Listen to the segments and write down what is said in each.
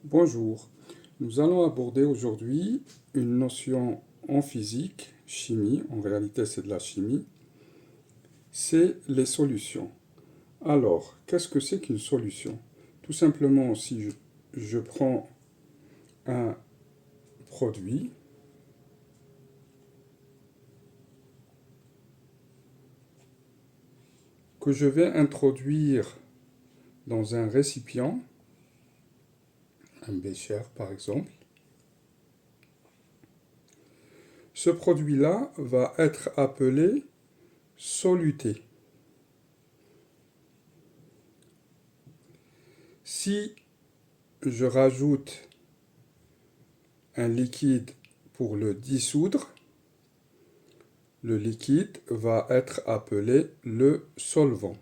Bonjour, nous allons aborder aujourd'hui une notion en physique, chimie, en réalité c'est de la chimie, c'est les solutions. Alors, qu'est-ce que c'est qu'une solution? Tout simplement, si je prends un produit, que je vais introduire dans un récipient, un bécher par exemple, ce produit-là va être appelé soluté. Si je rajoute un liquide pour le dissoudre, le liquide va être appelé le solvant.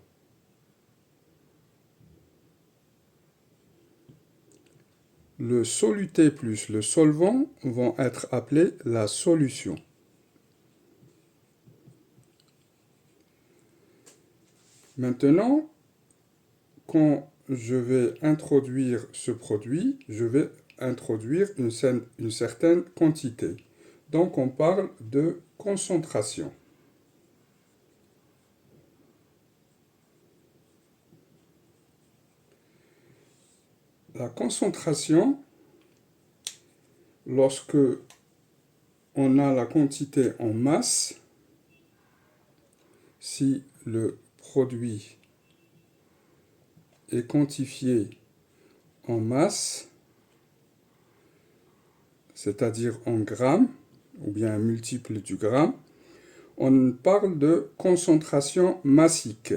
Le soluté plus le solvant vont être appelés la solution. Maintenant, quand je vais introduire ce produit, je vais introduire une certaine quantité. Donc on parle de concentration. La concentration, lorsque on a la quantité en masse, si le produit est quantifié en masse, c'est-à-dire en grammes, ou bien un multiple du gramme, on parle de concentration massique.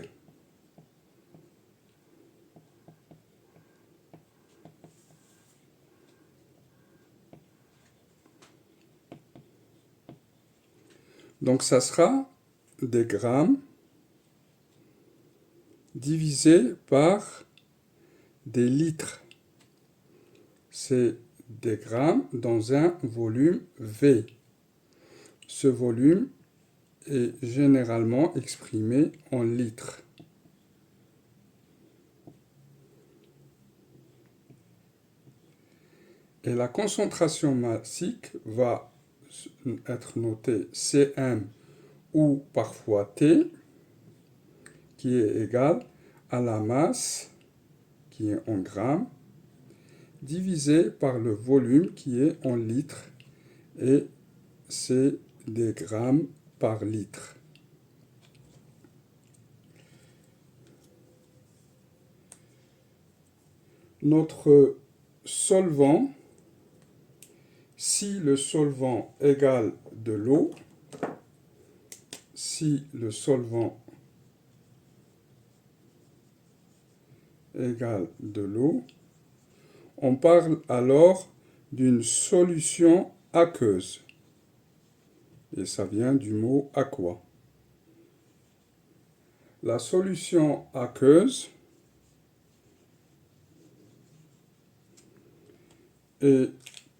Donc ça sera des grammes divisé par des litres. C'est des grammes dans un volume V. Ce volume est généralement exprimé en litres. Et la concentration massique va être notée Cm ou parfois T, qui est égal à la masse, qui est en grammes, divisé par le volume qui est en litres, et c'est des grammes par litre. Notre solvant, si le solvant égale de l'eau, si le solvant égale de l'eau, on parle alors d'une solution aqueuse. Et ça vient du mot aqua. La solution aqueuse est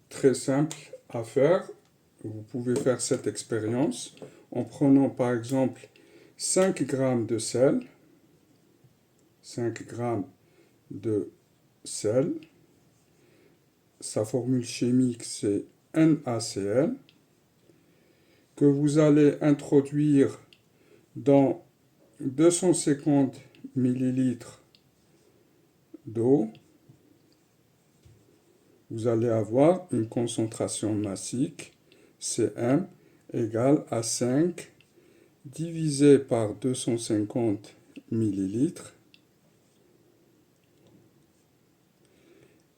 très simple à faire. Vous pouvez faire cette expérience en prenant par exemple 5 g de sel, 5 g de sel, sa formule chimique c'est NaCl, que vous allez introduire dans 250 ml d'eau. Vous allez avoir une concentration massique, Cm, égale à 5 divisé par 250 ml.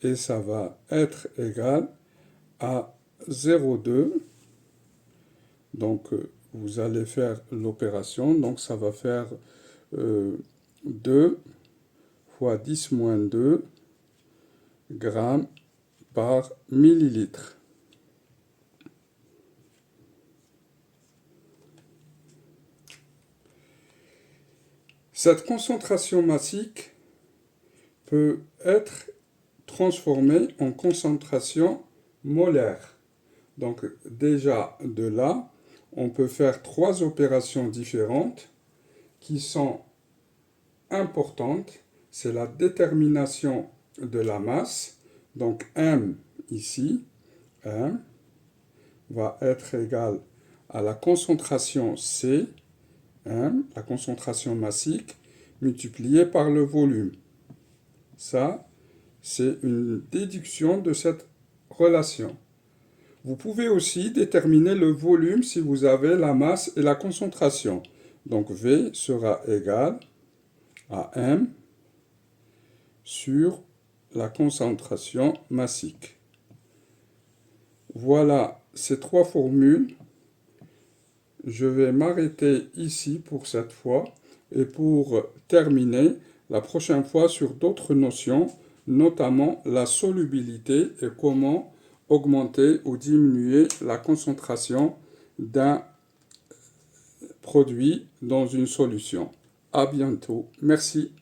Et ça va être égal à 0,2. Donc, vous allez faire l'opération. Donc, ça va faire 2 fois 10 moins 2 grammes par millilitre. Cette concentration massique peut être transformée en concentration molaire. Donc déjà de là, on peut faire 3 opérations différentes qui sont importantes. C'est la détermination de la masse. Donc M ici, M va être égal à la concentration C, M, la concentration massique, multipliée par le volume. Ça, c'est une déduction de cette relation. Vous pouvez aussi déterminer le volume si vous avez la masse et la concentration. Donc V sera égal à M sur la concentration massique. Voilà ces trois formules. Je vais m'arrêter ici pour cette fois et pour terminer la prochaine fois sur d'autres notions, notamment la solubilité et comment augmenter ou diminuer la concentration d'un produit dans une solution. À bientôt. Merci.